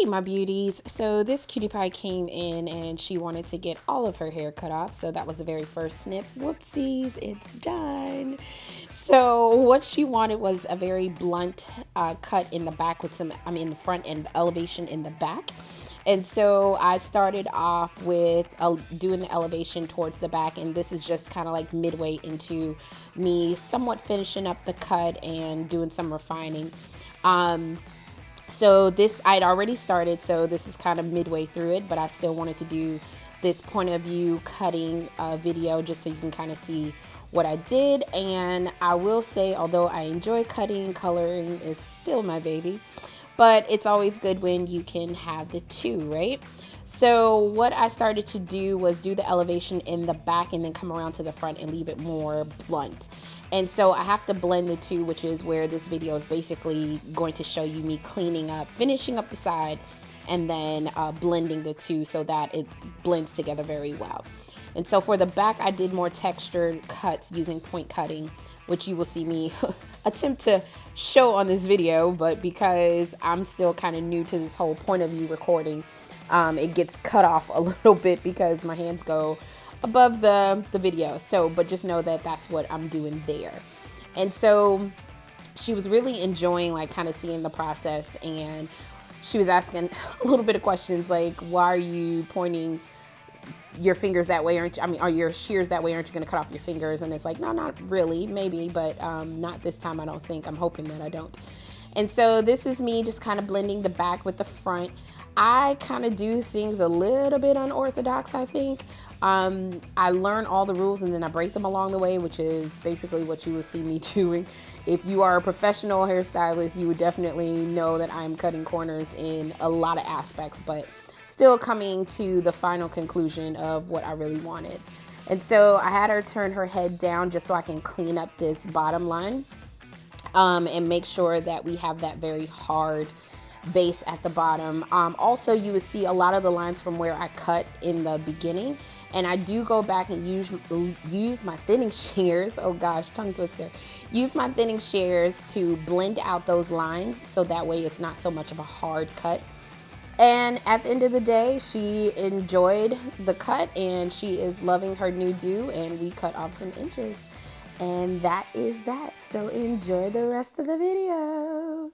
Hey my beauties. So this cutie pie came in and she wanted to get all of her hair cut off. So that was the very first snip. Whoopsies, it's done. So what she wanted was a very blunt cut in the back with in the front and elevation in the back. And so I started off with doing the elevation towards the back, and this is just kind of like midway into me somewhat finishing up the cut and doing some refining. So this I'd already started, so this is kind of midway through it, but I still wanted to do this point of view cutting video just so you can kind of see what I did. And I will say, although I enjoy cutting, coloring is still my baby, but it's always good when you can have the two, right? So what I started to do was do the elevation in the back and then come around to the front and leave it more blunt. And so I have to blend the two, which is where this video is basically going to show you me cleaning up, finishing up the side, and then blending the two so that it blends together very well. And so for the back, I did more textured cuts using point cutting, which you will see me attempt to show on this video, but because I'm still kind of new to this whole point of view recording, it gets cut off a little bit because my hands go above the video. So, but just know that that's what I'm doing there. And so she was really enjoying like kind of seeing the process, and she was asking a little bit of questions like, why are you pointing your fingers that way? Are your shears that way? Aren't you going to cut off your fingers? And it's like, no, not really, maybe, but not this time. I don't think. I'm hoping that I don't. And so this is me just kind of blending the back with the front. I kind of do things a little bit unorthodox, I think. I learn all the rules and then I break them along the way, which is basically what you will see me doing. If you are a professional hairstylist, you would definitely know that I'm cutting corners in a lot of aspects, but still coming to the final conclusion of what I really wanted. And so I had her turn her head down just so I can clean up this bottom line, and make sure that we have that very hard base at the bottom. Also, you would see a lot of the lines from where I cut in the beginning, and I do go back and use my thinning shears. Oh gosh, tongue twister. Use my thinning shears to blend out those lines so that way it's not so much of a hard cut. And at the end of the day, she enjoyed the cut and she is loving her new do, and we cut off some inches. And that is that. So enjoy the rest of the video.